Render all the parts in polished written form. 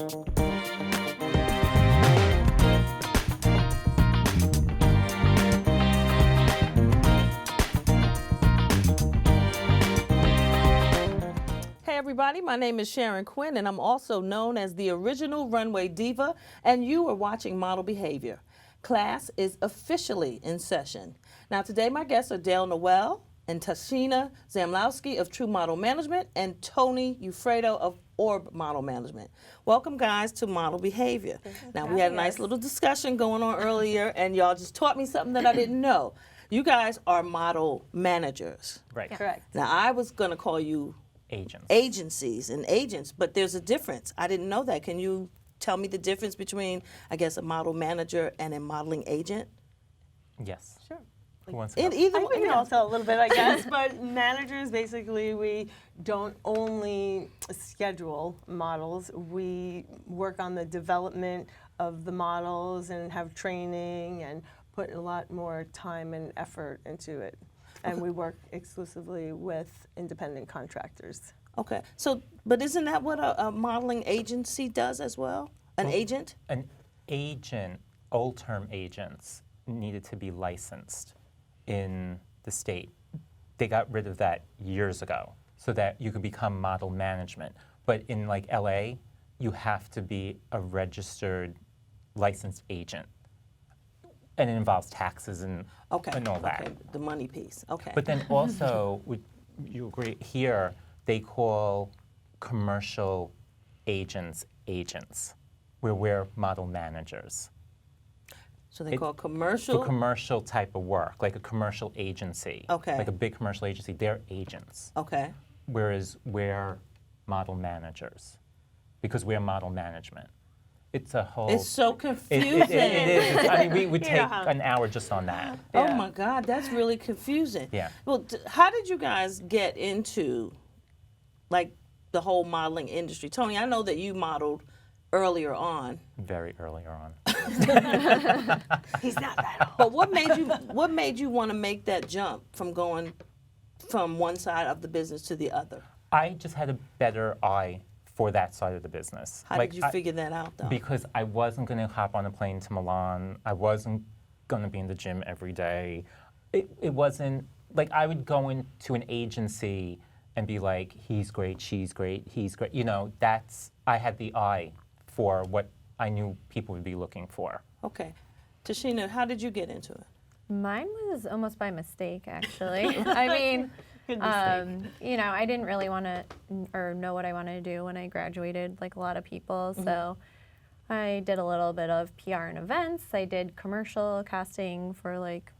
Hey everybody, my name is Sharon Quinn and I'm also known as the original runway diva, and you are watching Model Behavior. Class is officially in session. Now today my guests are Noelle and Tashina Zamlowski of True Model Management and Tony Iuffredo of Orb Model Management. Welcome guys to Model Behavior. Now we had a nice little discussion going on earlier and y'all just taught me something that I didn't know. You guys are model managers. Right. Yeah. Correct. Now I was gonna call you agencies and agents, but there's a difference. I didn't know that. Can you tell me the difference between, I guess, a model manager and a modeling agent? Yes. Sure. Who wants to go? I can also a little bit, I guess, but managers, basically, we don't only schedule models. We work on the development of the models and have training and put a lot more time and effort into it. And we work exclusively with independent contractors. Okay, so, but isn't that what a modeling agency does as well? An agent? An agent, old-term agents, needed to be licensed in the state. They got rid of that years ago so that you could become model management. But in like LA, you have to be a registered licensed agent. And it involves taxes and all that. The money piece, okay. But then also, would you agree, here they call commercial agents agents, where we're model managers. So they call commercial? For commercial type of work, like a commercial agency. Okay. Like a big commercial agency, they're agents. Okay. Whereas we're model managers, because we're model management. It's a whole... It's so confusing. It is. I mean, we would take an hour just on that. Oh my God, that's really confusing. Yeah. Well, how did you guys get into, like, the whole modeling industry? Tony, I know that you modeled earlier on. Very earlier on. He's not that old. But what made you want to make that jump from going from one side of the business to the other? I just had a better eye for that side of the business. How did you figure that out, though? Because I wasn't going to hop on a plane to Milan. I wasn't going to be in the gym every day. It wasn't, like, I would go into an agency and be like, he's great, she's great, he's great. You know, I had the eye for what I knew people would be looking for. Okay. Tashina, how did you get into it? Mine was almost by mistake, actually. I mean, you know, I didn't really want to or know what I wanted to do when I graduated, like a lot of people. So I did a little bit of PR and events. I did commercial casting for like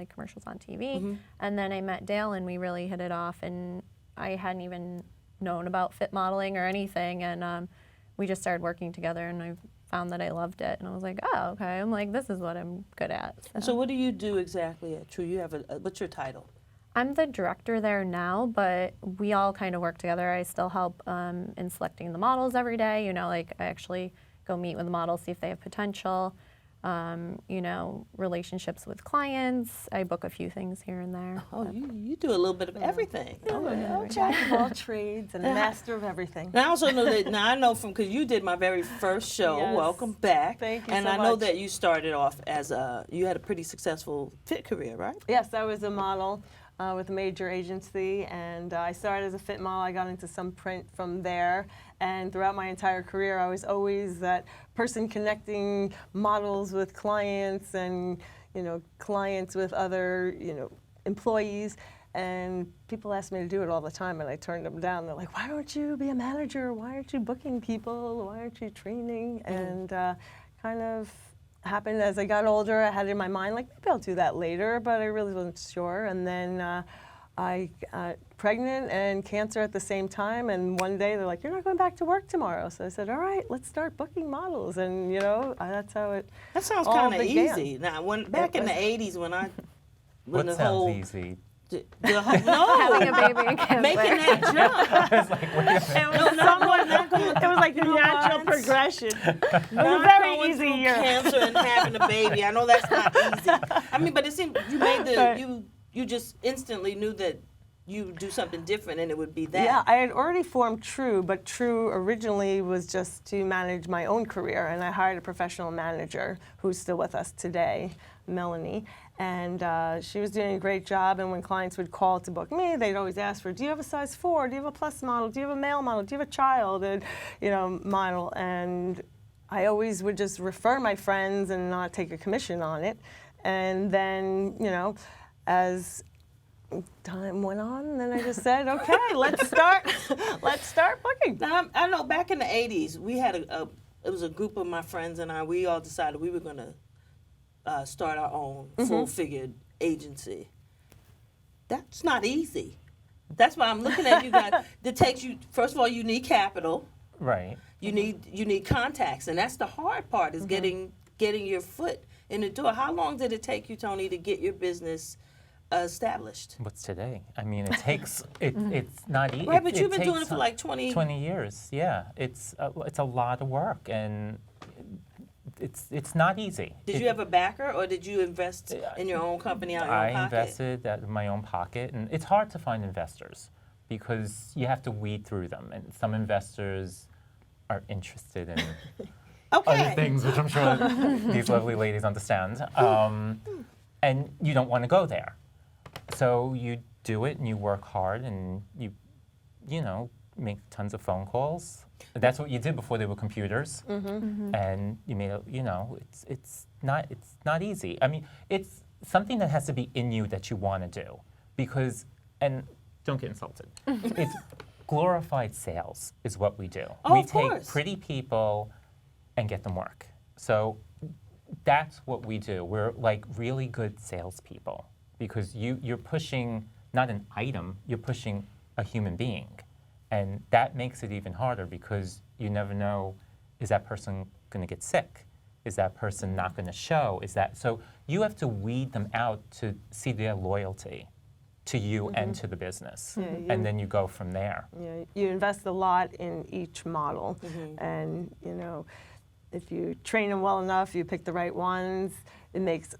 commercials on TV. And then I met Dale and we really hit it off. And I hadn't even known about fit modeling or anything. And we just started working together and I found that I loved it. And I was like, oh, okay. I'm like, this is what I'm good at. So what do you do exactly at True? You have what's your title? I'm the director there now, but we all kind of work together. I still help in selecting the models every day. You know, like I actually go meet with the models, see if they have potential. You know, relationships with clients. I book a few things here and there. Oh, you do a little bit of everything. Jack of all trades and master of everything. Now I also know that. Now I know because you did my very first show. Yes. Welcome back. Thank you and so I know much. that you started off as you had a pretty successful fit career, right? Yes, I was a model with a major agency, and I started as a fit model. I got into some print from there, and throughout my entire career, I was always that person connecting models with clients, and clients with other employees. And people ask me to do it all the time, and I turned them down. They're like, "Why don't you be a manager? Why aren't you booking people? Why aren't you training?" And kind of happened as I got older. I had it in my mind, like, maybe I'll do that later, but I really wasn't sure. And then I got pregnant and cancer at the same time, and one day they're like, "You're not going back to work tomorrow." So I said, "All right, let's start booking models." And that's how it That sounds all kind of began. easy. Now, back in the '80s, when What the sounds whole easy? no, Having a baby and cancer. making that jump. I was like, wait a minute. It was like the natural progression. It was a Not very going easy through year. cancer and having a baby. I know that's not easy. I mean, but it seemed you made you just instantly knew that you do something different and it would be that. Yeah, I had already formed True, but True originally was just to manage my own career, and I hired a professional manager who's still with us today, Melanie, and she was doing a great job. And when clients would call to book me, they'd always ask for, do you have a size 4? Do you have a plus model? Do you have a male model? Do you have a child? And, model. And I always would just refer my friends and not take a commission on it. And then, as time went on, then I just said, okay, let's start booking. Now, I know back in the 80s, we had it was a group of my friends and we all decided we were going to start our own full-figured agency. That's not easy. That's why I'm looking at you guys. That takes you, first of all, you need capital. Right. You need contacts, and that's the hard part is getting your foot in the door. How long did it take you, Tony, to get your business established? What's today? I mean, it takes, it's not easy. Right, but you've been doing it for like 20 years, yeah. It's a lot of work, and it's not easy. Did you have a backer, or did you invest in your own company out of your own pocket? I invested out of my own pocket, and it's hard to find investors because you have to weed through them, and some investors are interested in other things, which I'm sure these lovely ladies understand, and you don't want to go there. So you do it and you work hard and you make tons of phone calls. That's what you did before there were computers, and you made it's not easy. I mean, it's something that has to be in you that you want to do because, and don't get insulted. It's glorified sales is what we do. Oh, we of take course. pretty people and get them work. So that's what we do. We're like really good salespeople because you're pushing not an item, you're pushing a human being. And that makes it even harder because you never know, is that person going to get sick? Is that person not going to show? So you have to weed them out to see their loyalty to you and to the business. And then you go from there. Yeah, you invest a lot in each model. And, if you train them well enough, you pick the right ones, it makes,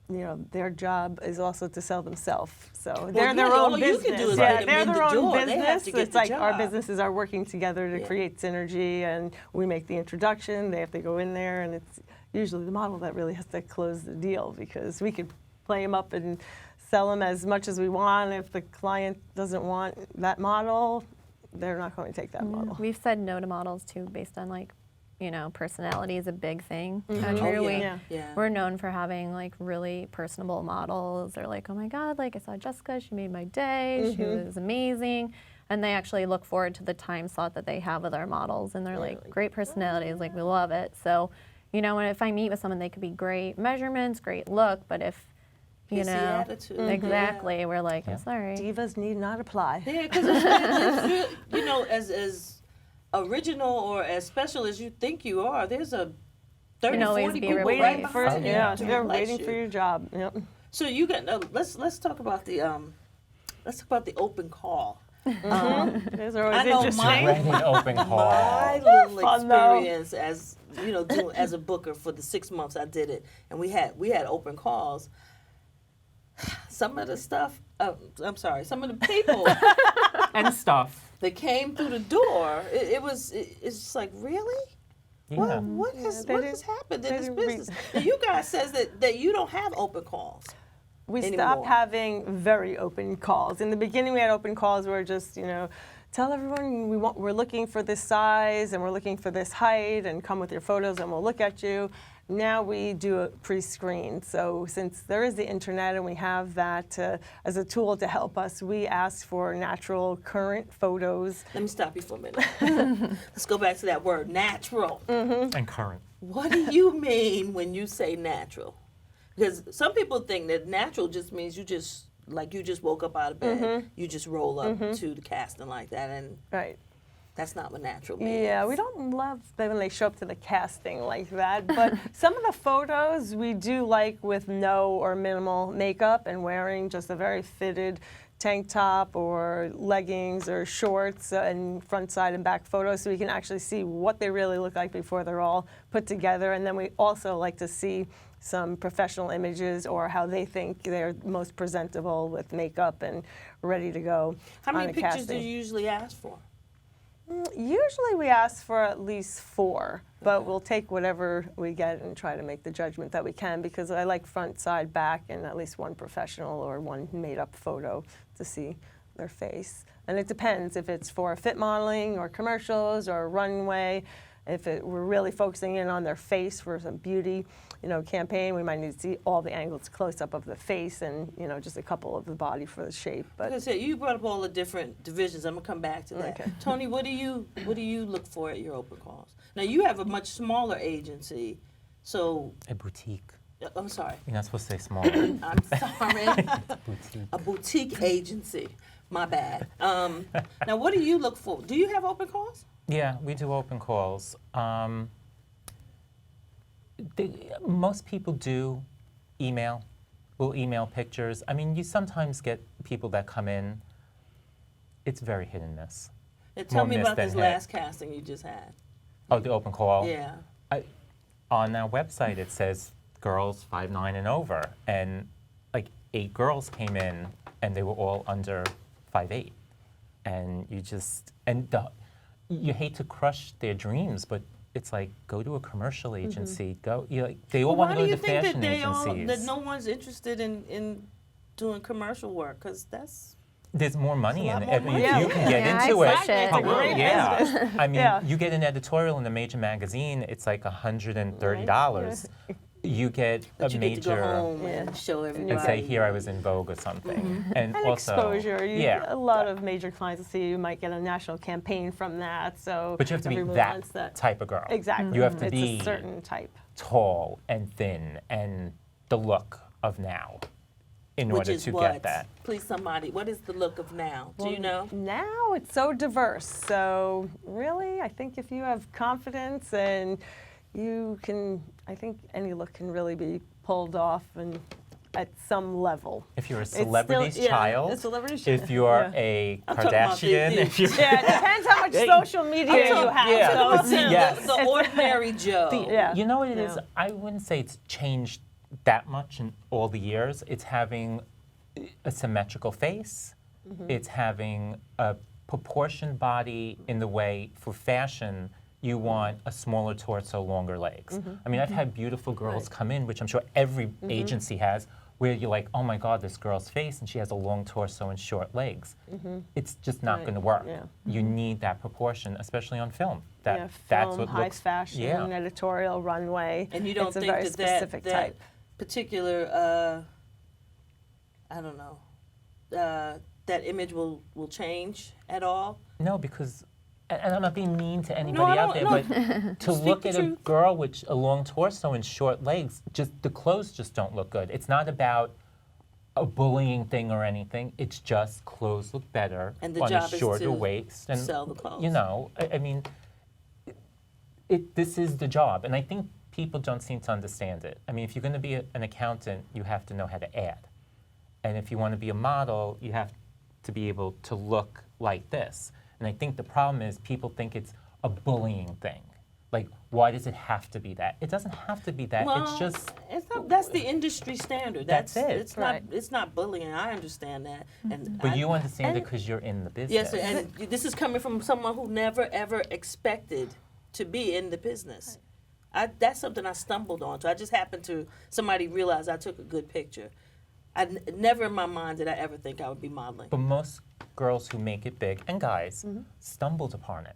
their job is also to sell themselves. So they're their own business. All you can do is yeah, get them they're in their the own door. business. They have to get It's the like job. our businesses are working together to create synergy, and we make the introduction. They have to go in there, and it's usually the model that really has to close the deal because we could play them up and sell them as much as we want. If the client doesn't want that model, they're not going to take that model. We've said no to models too based on personality is a big thing. Oh, We're known for having really personable models. They're like, oh my God, I saw Jessica, she made my day, she was amazing. And they actually look forward to the time slot that they have with our models. And they're like, great personalities, we love it. So, and if I meet with someone, they could be great measurements, great look, but if It's the attitude. exactly, we're like, I'm sorry. Divas need not apply. Yeah, because as original or as special as you think you are, there's a 30, can always 40 be people replaced. right Waiting behind for you to they're replace waiting you. for your job. Yep. So you got let's talk about the open call. Those are always I know interesting. Dreaded open call. My little Fun, though. experience as as a booker for the 6 months I did it, and we had open calls. Some of the stuff, some of the people And stuff. that came through the door, it's just like, really? Yeah. What has happened in this didn't business? Now, you guys says that you don't have open calls. We anymore. stopped having very open calls. In the beginning, we had open calls where just, tell everyone we're looking for this size and we're looking for this height and come with your photos and we'll look at you. Now we do a pre-screen. So since there is the internet and we have that as a tool to help us, we ask for natural, current photos. Let me stop you for a minute. Let's go back to that word, natural. And current. What do you mean when you say natural? Because some people think that natural just means you just woke up out of bed, you just roll up to the casting like that, and Right. that's not what natural means. Yeah, we don't love them when they show up to the casting like that. But some of the photos we do like with no or minimal makeup and wearing just a very fitted tank top or leggings or shorts and front, side, and back photos so we can actually see what they really look like before they're all put together. And then we also like to see some professional images or how they think they're most presentable with makeup and ready to go. How many on a pictures do casting. you usually ask for? Usually we ask for at least 4, but we'll take whatever we get and try to make the judgment that we can, because I like front, side, back, and at least one professional or one made-up photo to see their face. And it depends if it's for fit modeling or commercials or runway. If we're really focusing in on their face for some beauty, campaign, we might need to see all the angles close up of the face and, just a couple of the body for the shape. But Like I said, you brought up all the different divisions. I'm gonna come back to that. Okay. Tony, what do you look for at your open calls? Now you have a much smaller agency, so A boutique. I'm sorry. You're not supposed to say smaller. I'm sorry. Boutique. A boutique agency. My bad. Now, what do you look for? Do you have open calls? Yeah, we do open calls. Most people do email. We'll email pictures. I mean, you sometimes get people that come in. It's very hit and miss. And tell More me miss about than this hit. last casting you just had. Oh, the open call? Yeah. On our website, it says girls 5'9" and over. And like 8 girls came in, and they were all under 5'8". And you hate to crush their dreams, but it's like, go to a commercial agency. They all want to go to the fashion agencies. That no one's interested in doing commercial work? Because There's more money It's a in lot it. I more mean, money. if you can get Yeah, into I it. push it. It's a great yeah. I mean, Yeah. you get an editorial in a major magazine, it's like $130. You get But a you major get to go home and show everybody. and say, here I was in Vogue or something. And And also, exposure. yeah. A lot of major clients will see you might get a national campaign from that. So But you have to be everyone that wants that. type of girl. Exactly. You have to it's be a certain type. tall and thin and the look of now in Which order is to what? get that. Please, somebody. What is the look of now? Do you know? Now it's so diverse. So really, I think if you have confidence and you can, I think any look can really be pulled off and at some level. If you're a still- celebrity's yeah, child, a celebrity's if child, you're yeah. a I'm talking about Kardashian, the- if you're Yeah, it depends how much Hey, social media you have. yeah. So I'm saying Yes. the ordinary Joe. yeah. You know what it is? Yeah. I wouldn't say it's changed that much in all the years. It's having a symmetrical face. It's having a proportioned body in the way for fashion you want a smaller torso, longer legs. I mean, I've had beautiful girls come in, which I'm sure every agency has, where you're like, oh my God, this girl's face, and she has a long torso and short legs. It's just not Right. going to work. Yeah. You need that proportion, especially on film. Yeah, That's film, what high looks fashion, yeah. editorial, runway. And you don't it's a think very that specific that type. particular, I don't know, that image will change at all? No, because, and I'm not being mean to I anybody out there, don't- but to Speak look the at a truth. girl with a long torso and short legs, just the clothes just don't look good. It's not about a bullying thing or anything. It's just clothes look better And the on job a is shorter to waist. And, sell the clothes. You know, I mean, this is the job. And I think people don't seem to understand it. I mean, if you're going to be an accountant, you have to know how to add. And if you want to be a model, you have to be able to look like this. And I think the problem is people think it's a bullying thing. Like, why does it have to be that? It doesn't have to be that. It's just, it's not, that's the industry standard. That's it. It's Right. not. It's not bullying. I understand that. And but I, you understand it and- because you're in the business. Yes, and this is coming from someone who never ever expected to be in the business. That's something I stumbled onto. I just happened to somebody realized I took a good picture. Never in my mind did I ever think I would be modeling. But most girls who make it big, and guys, stumbled upon it.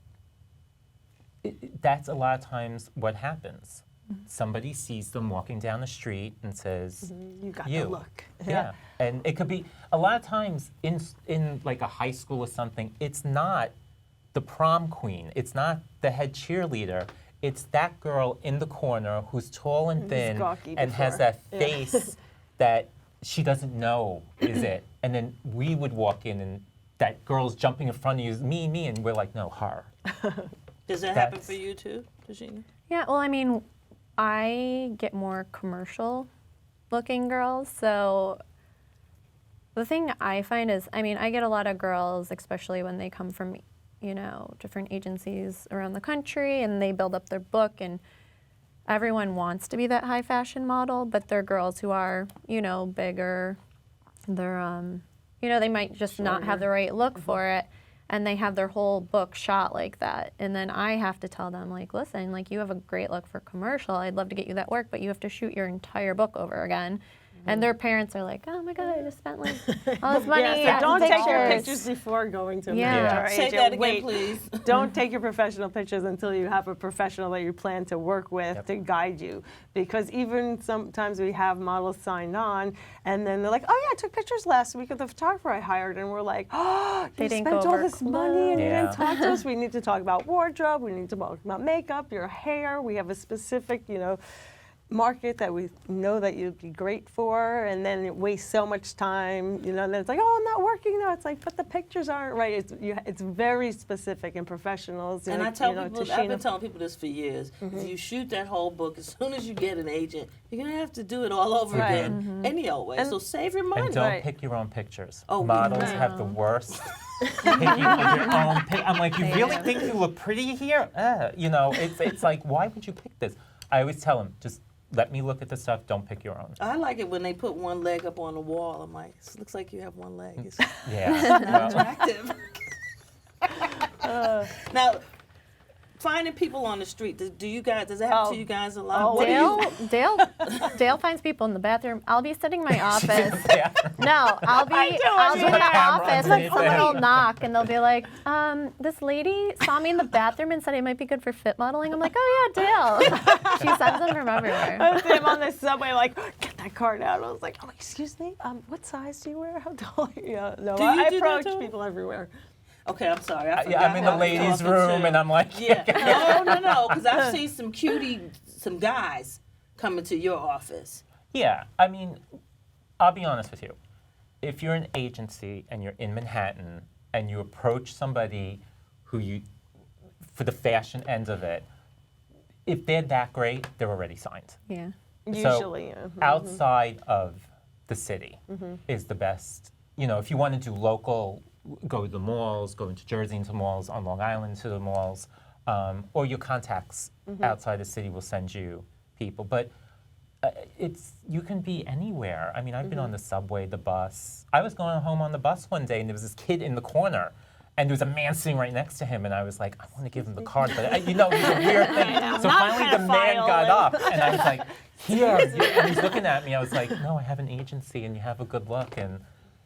That's a lot of times what happens. Somebody sees them walking down the street and says, You got you. the look. Yeah. And it could be, a lot of times in like a high school or something, it's not the prom queen. It's not the head cheerleader. It's that girl in the corner who's tall and thin gawky and has before. that Yeah. face that she doesn't know is it. And then we would walk in and that girl's jumping in front of you, me, and we're like, no, her. Does that happen That's- for you too, Tashina? Yeah, well, I mean, I get more commercial looking girls, so The thing I find is, I mean, I get a lot of girls, especially when they come from, you know, different agencies around the country, and they build up their book, and everyone wants to be that high fashion model, but they're girls who are, you know, bigger. They're, you know, they might just not have the right look for it, and they have their whole book shot like that. And then I have to tell them, like, listen, like, you have a great look for commercial. I'd love to get you that work, but you have to shoot your entire book over again. And their parents are like, oh my God, I just spent like all this money. Yeah, so don't take your pictures. pictures before going to a Yeah. manager or Say agent. that again, Wait. please. Don't take your professional pictures until you have a professional that you plan to work with to guide you. Because even sometimes we have models signed on, and then they're like, oh yeah, I took pictures last week of the photographer I hired, and we're like, oh, They you didn't spent go all over this money and you Yeah. didn't talk to us. We need to talk about wardrobe. We need to talk about makeup, your hair. We have a specific, you know, market that we know that you'd be great for, and then it wastes so much time, you know, and then it's like, oh, I'm not working now. It's like, but the pictures aren't right. It's very specific and professionals. And I like, tell you know, people, I've Tashina. been telling people this for years. If you shoot that whole book, as soon as you get an agent, you're gonna have to do it all over Right. again, any old way. So save your money. And don't Right. pick your own pictures. Oh, Models no. have the worst picking of your own I'm like, you They really do. think you look pretty here? You know, it's like, why would you pick this? I always tell them, just let me look at the stuff. Don't pick your own. I like it when they put one leg up on the wall. I'm like, it looks like you have one leg. It's Yeah. not Well, attractive. Now, finding people on the street, do you guys, does it happen to you guys a lot? Oh, What do you- Dale finds people in the bathroom. I'll be sitting in my office. yeah. No, I'll be in the Camera office and underneath someone it. will knock and they'll be like, this lady saw me in the bathroom and said I might be good for fit modeling. I'm like, oh yeah, Dale. She sends them from everywhere. I see him on the subway, like, get that card out. I was like, oh, excuse me, what size do you wear? How tall are you? Yeah, no, Do you I do that approach too? people everywhere. Okay, I'm sorry. I Yeah, I'm in the forgot ladies' how I was room talking and I'm like, Yeah. No, because I've seen some guys coming to your office. Yeah, I mean, I'll be honest with you. If you're an agency and you're in Manhattan and you approach somebody who you, for the fashion end of it, if they're that great, they're already signed. Yeah. Usually, So yeah. outside of the city is the best. You know, if you want to do local, go to the malls, go into Jersey into malls, on Long Island to the malls, or your contacts outside the city will send you people. But you can be anywhere. I mean, I've been on the subway, the bus. I was going home on the bus one day, and there was this kid in the corner, and there was a man sitting right next to him, and I was like, I want to give him the card, but you know, it was a weird thing. So not finally, the man pedophile. got up, and I was like, here. And he's looking at me. I was like, no, I have an agency, and you have a good look, and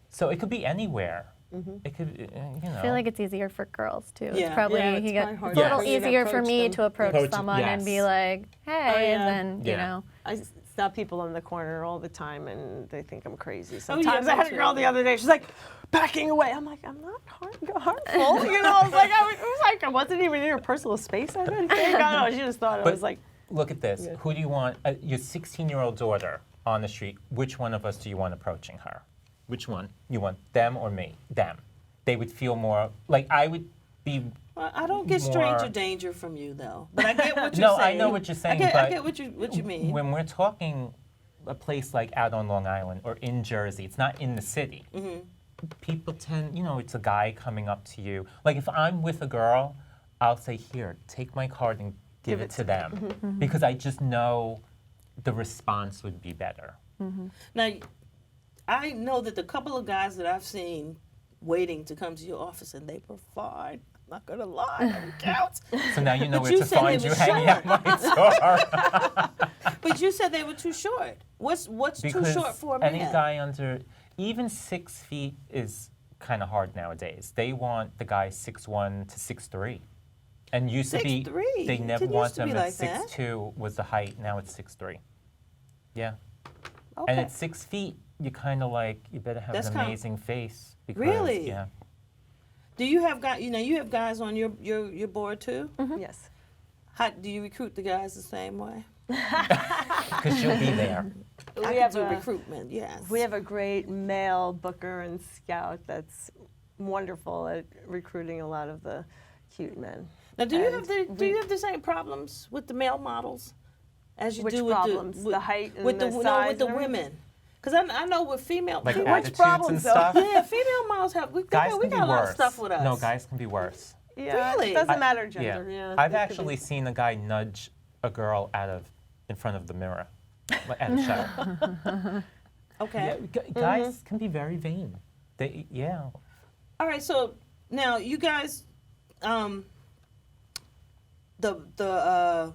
so it could be anywhere. It could, you know. I feel like it's easier for girls too. Yeah. It's probably Yeah, it's you get probably it's a harder little for you to easier for approach me them. to approach Approach- someone and be yes. like, hey, yeah. and then you Yeah. know. I stop people in the corner all the time, and they think I'm crazy. yeah, Sometimes me I had a too. girl the other day. She's like backing away. I'm like, I'm not harmful. You know, I was like, I wasn't even in her personal space. I didn't think. I don't know. She just thought I But was like, look at this. Yeah. Who do you want? Your 16-year-old daughter on the street. Which one of us do you want approaching her? Which one? You want them or me? Them. They would feel more like I would be. I don't get stranger More- danger from you though, but I get what you're No, saying. I know what you're saying, I but get what you mean. When we're talking a place like out on Long Island or in Jersey, it's not in the city. People tend, you know, it's a guy coming up to you. Like if I'm with a girl, I'll say, here, take my card and give it to them. Because I just know the response would be better. Now, I know that the couple of guys that I've seen waiting to come to your office, and they were fine. I'm not gonna lie, on count. So now you know But where you to said they find you were hanging short. out my store. But you said they were too short. What's too Because short for a man? any guy under, even 6 feet is kind of hard nowadays. They want the guy 6'1" to 6'3". And used to be, 6'3"? they It never used want to be them at like that. 6'2" was the height, now it's 6'3". Yeah. Okay. And at 6 feet, you kind of like, you better have That's an kinda- amazing face. Because, Really? Yeah. Do you have guys? You have guys on your board too. yes. How do you recruit the guys the same way? Because she'll be there. I We can have do a- recruitment. Yes. We have a great male booker and scout that's wonderful at recruiting a lot of the cute men. Now, do you and have the same problems with the male models as you Which do with problems? the The height and with the no, size with the and everything? women? Because I know with female, Like much attitudes and problems, though. stuff. yeah, female models have, we Guys got can be a lot of worse. stuff with us. No, guys can be worse. Yeah, Really? it doesn't I- matter gender. Yeah, I've it could actually be. seen a guy nudge a girl in front of the mirror at a show. Okay. Yeah, guys can be very vain. Yeah. All right, so now you guys, the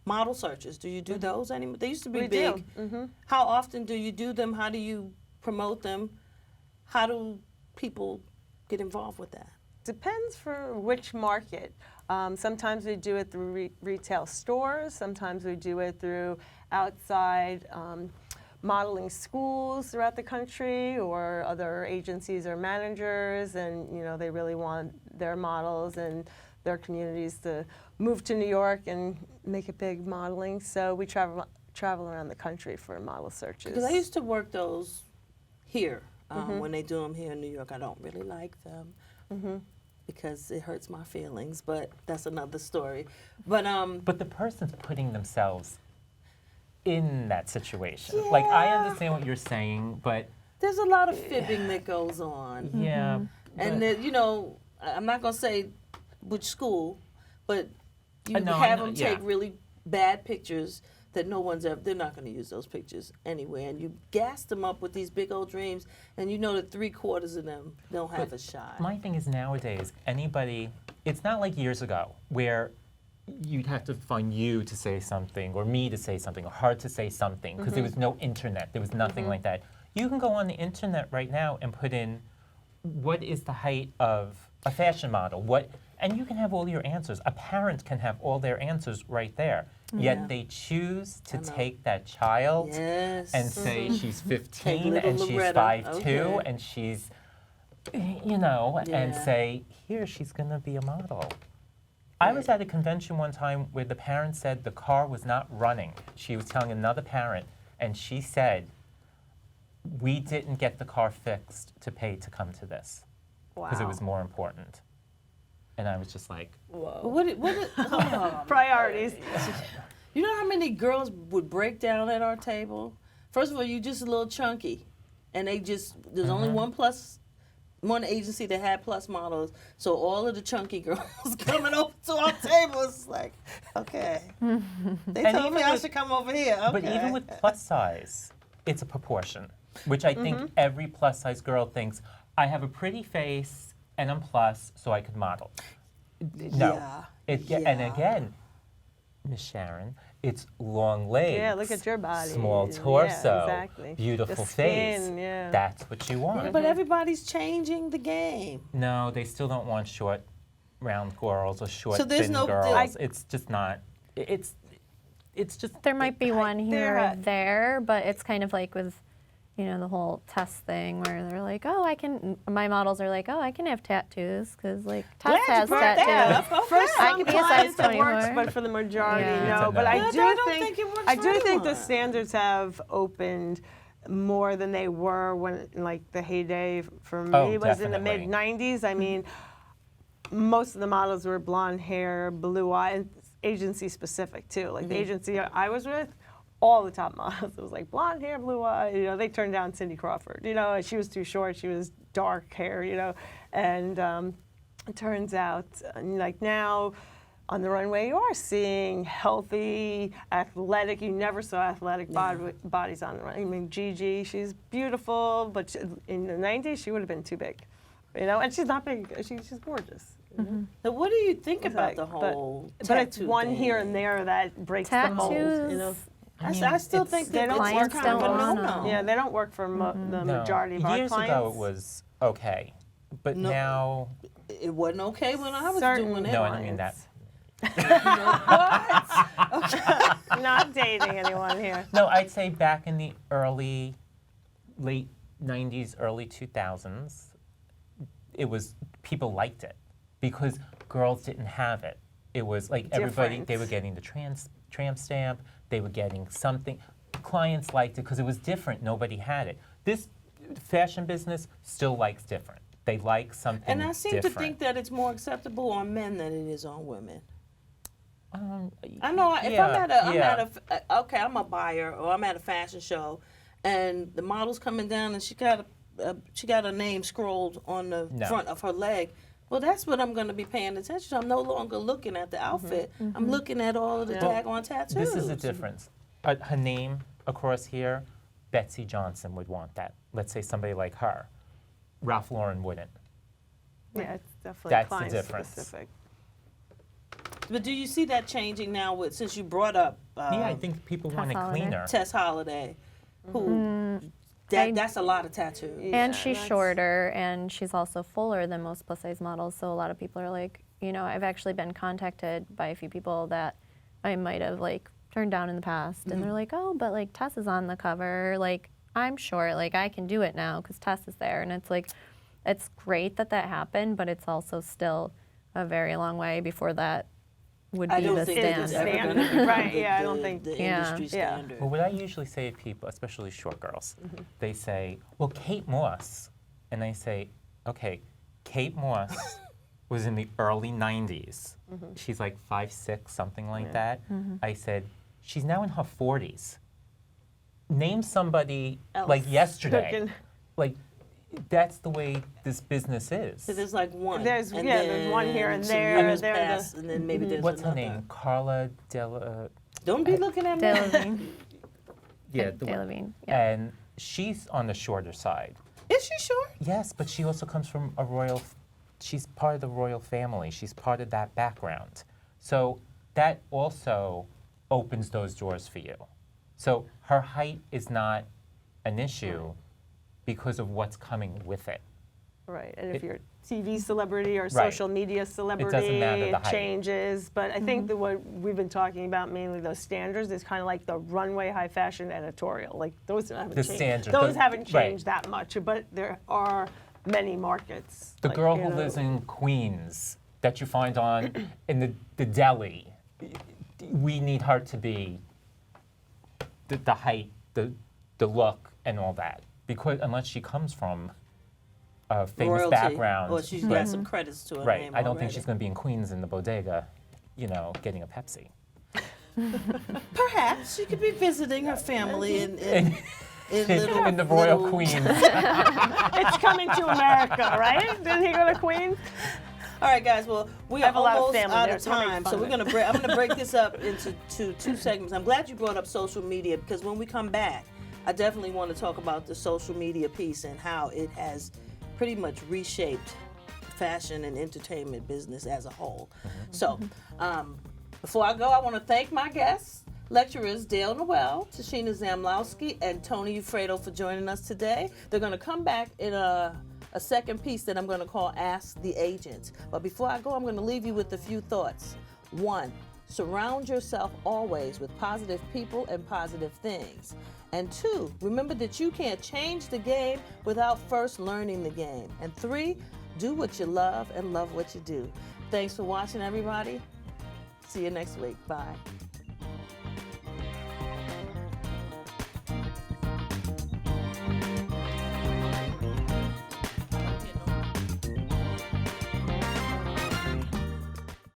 model searches, do you do those anymore? They used to be We big. do. How often do you do them? How do you promote them? How do people get involved with that? Depends for which market. Sometimes we do it through retail stores. Sometimes we do it through outside modeling schools throughout the country, or other agencies or managers, and they really want their models and their communities to move to New York and make it big modeling. So we travel around the country for model searches. Because I used to work those here. When they do them here in New York, I don't really like them because it hurts my feelings, but that's another story. But But the person's putting themselves in that situation. Like, I Yeah. understand what you're saying, but there's a lot of fibbing that goes on. yeah. And but- that, I'm not gonna say which school, but you No, I have know, them yeah. take really bad pictures that no one's ever. They're not gonna use those pictures anyway, and you gas them up with these big old dreams, and you know that 3/4 of them don't have a shot. My thing is nowadays, it's not like years ago where you'd have to find you to say something or me to say something or her to say something because there was no internet. There was nothing like that. You can go on the internet right now and put in what is the height of a fashion model, and you can have all your answers. A parent can have all their answers right there. Yeah. Yet they choose to I know. take that child Yes. and say she's 15 little and she's Loretta, 5'2" okay. and she's, and Yeah. say, here, she's going to be a model. I was at a convention one time where the parent said the car was not running. She was telling another parent, and she said, we didn't get the car fixed to pay to come to this because it was more important. And I was just like, What? Hold on. Priorities. You know how many girls would break down at our table? First of all, you just a little chunky, and there's only one agency that had plus models, so all of the chunky girls coming over to our table is like, okay. They And told me even I with- should come over here. Okay. but even with plus size, it's a proportion, which I think every plus size girl thinks, I have a pretty face and I'm plus, so I could model. No. Yeah. And Yeah. again, Miss Sharon, it's long legs. Yeah, look at your body. Small Yeah, torso. exactly. Beautiful The face. skin, yeah. That's what you want. But everybody's changing the game. No, they still don't want short, round girls or short, So there's thin no- girls. It's just not. It's just. There might be one here or there- there, but it's kind of like with, the whole test thing where they're like, my models are like, I can have tattoos because like Tess has brought that tattoos. up. For Okay. I some could be a size clients it works, 24. but for the majority, Yeah. no. It's a But no. I Yeah, do I don't think think it works I for do think the anyone. standards have opened more than they were when, like, the heyday for me Oh, was in the definitely. mid-'90s. I mean, most of the models were blonde hair, blue eyes, and agency specific too. Like the agency I was with, all the top models, it was like blonde hair, blue eye. They turned down Cindy Crawford. She was too short. She was dark hair. And it turns out, like now, on the runway, you are seeing healthy, athletic. You never saw athletic bodies on the runway. I mean, Gigi, she's beautiful, but in the '90s, she would have been too big. And she's not big. She's gorgeous. So what do you think about Like, the whole But it's tattoo one thing? here and there that breaks the mold. Tattoos. I still think they that don't it's work kind of for a most. no-no. Yeah, they don't work for the No. majority of our Years clients. ago, it was okay, but No. now. It wasn't okay when I was Certain- doing it. No, I don't mean that. Not dating anyone here. No, I'd say back in the late '90s, early 2000s, it was people liked it because girls didn't have it. It was like everybody, they were Different. getting the tramp stamp, they were getting something. Clients liked it because it was different. Nobody had it. This fashion business still likes different. They like something And I seem different. to think that it's more acceptable on men than it is on women. Um, I know if yeah, I'm yeah. I'm a buyer or I'm at a fashion show, and the model's coming down and she got a name scrolled on the No. front of her leg. Well, that's what I'm going to be paying attention to. I'm no longer looking at the outfit. I'm looking at all of the daggone tattoos. This is the difference. Her name across here, Betsy Johnson would want that. Let's say somebody like her. Ralph Lauren wouldn't. Yeah, it's definitely That's the client difference. specific. But do you see that changing now since you brought up Yeah, I think people want it Holiday. cleaner. Tess Holiday, who that's a lot of tattoos. And she's that's- shorter, and she's also fuller than most plus-size models. So a lot of people are like, I've actually been contacted by a few people that I might have like turned down in the past, and they're like, oh, but like Tess is on the cover. Like I'm short, like I can do it now because Tess is there. And it's like, it's great that happened, but it's also still a very long way before that would be I don't the think standard. it's ever Standard. going to be Right, yeah, I don't think- the Yeah. industry Yeah. standard. Well, what I usually say to people, especially short girls, they say, well, Kate Moss. And I say, okay, Kate Moss was in the early 90s. She's like 5'6", something like that. I said, she's now in her 40s. Name somebody like yesterday. Cooking. Like, that's the way this business is. So there's like one. There's- and yeah, there's one here then and some there, years there, pass, and then maybe there's What's her another. name? Carla Della. Don't be looking at me. Delavine. Yeah, the one. Delavine. Yeah. And she's on the shorter side. Is she short? Yes, but she also comes from a royal, she's part of the royal family. She's part of that background. So that also opens those doors for you. So her height is not an issue because of what's coming with it. Right, and if you're a TV celebrity or Right. social media celebrity, matter the it height. changes. But I think that what we've been talking about, mainly those standards, is kind of like the runway high fashion editorial. Like those haven't The changed. standard, Those the- haven't right. changed that much, but there are many markets. The like, girl you who know, lives in Queens that you find on in the deli, we need her to be the height, the look, and all that. Because unless she comes from a famous Royalty, background, or she's but- got some credits to her right? name I don't think already. she's going to be in Queens in the bodega, getting a Pepsi. Perhaps she could be visiting her family in little, in the Royal little- Queens. It's coming to America, right? Didn't he go to Queens? All right, guys. Well, we I are have a lot of almost family out there, of so I'll make time, fun so of we're it. gonna break. I'm gonna break this up into two segments. I'm glad you brought up social media because when we come back, I definitely want to talk about the social media piece and how it has pretty much reshaped fashion and entertainment business as a whole. So, before I go, I want to thank my guests, lecturers Dale Noelle, Tashina Zamlowski, and Tony Iuffredo for joining us today. They're going to come back in a second piece that I'm going to call Ask the Agents. But before I go, I'm going to leave you with a few thoughts. 1, surround yourself always with positive people and positive things. And 2, remember that you can't change the game without first learning the game. And 3, do what you love and love what you do. Thanks for watching, everybody. See you next week. Bye.